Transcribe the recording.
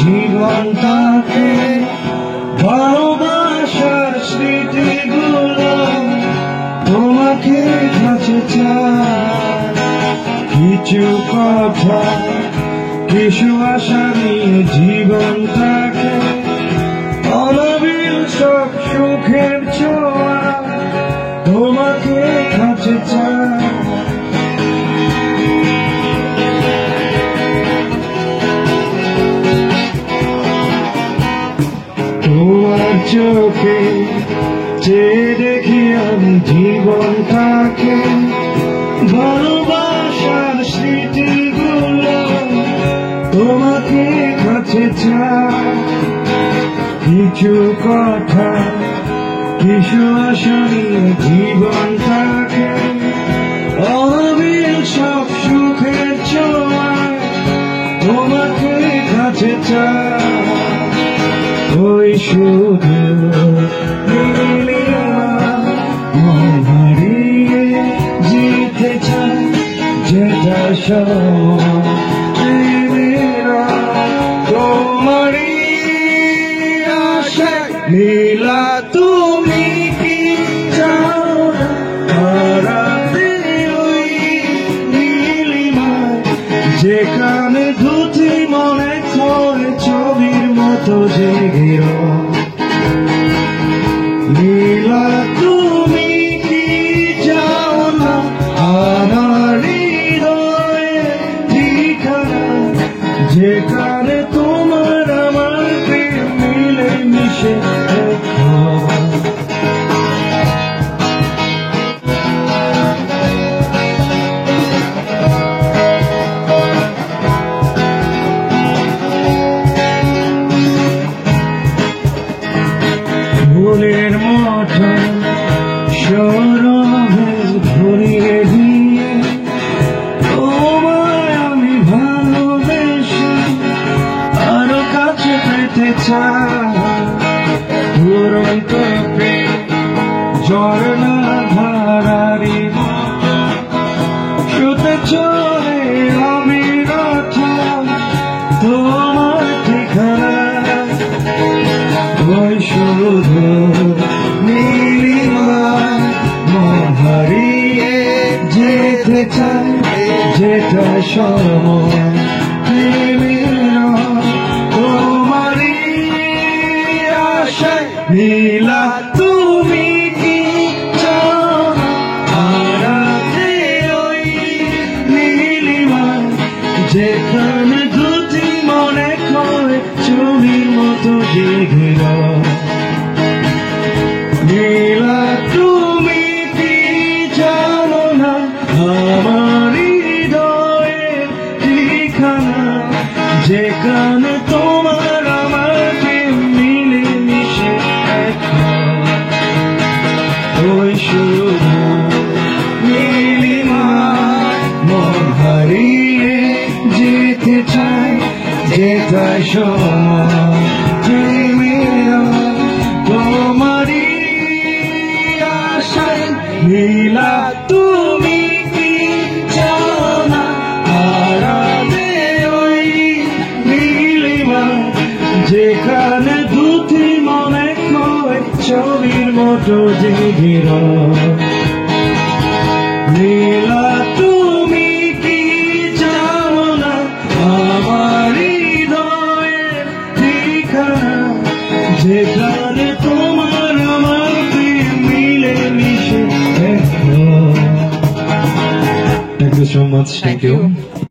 জীবনটাকে ভালোবাসার স্মৃতিগুলো তোমাকে কাছে চাই। কিছু কথা কিছু আশা নিয়ে জীবনটাকে অনাবিল সব সুখের ছোঁয়া তোমাকে কাছে চাই। তোমার চোখে চেয়ে দেখি আমি জীবনটাকে ভালোবাসার স্মৃতিগুলো তোমাকে কাছে চাই। কিছু কথা কিছু আশা নিয়ে জীবনটাকে অনাবিল সব সুখের ছোঁয়া তোমাকে কাছে চাই। ওই শুধু মন হারিয়ে যেতে চাই, যেটা তোমারই আশায় নীলা। তুমি কি চাও হারাতে ওই নীলিমায়, যেখানে দুটি মনে করে ছবির মতো জেগে নীলা। তুমি কি চাও না আমার হৃদয়ের ঠিকানা, যেখানে তোমার আমার প্রেম মিলে মিশে ফুলের মতো সরবে ধরিয়ে দিয়ে তোমায় আমি ভালোবেসে আরো কাছে পেতে চাই। দুরন্ত প্রেম ঝর্ণা ধারারি শুতে চলে অবিরত তোমার ঠিকানা। ওই শুধু নীলিমায় মন হারিয়ে যেতে চাই, যেটা সময় তোমারই আশায় নীলা। তুমি কি চাও হারাতে ওই নীলিমায়, যেখানে দুটি মনে করে ছবির মতো জেগে নীলা। তুমি কি জানো না আমার হৃদয়ের ঠিকানা, যেখানে তোমার আমার প্রেম মিলে মিশে ওই শুধু নীলিমায় মন হারিয়ে যেতে চাই, যেটা সময় তোমারই আশায় নীলা। তুমি কি চাও না হারাতে ওই নীলিমায়, যেখানে দুটি মনে করে ছবির মতো জেগে নীলা। তুমি কি চাও না আমার হৃদয়ের ঠিকানা, যেখানে তোমার আমার প্রেম মিলে মিশে। Thank you so much. Thank you.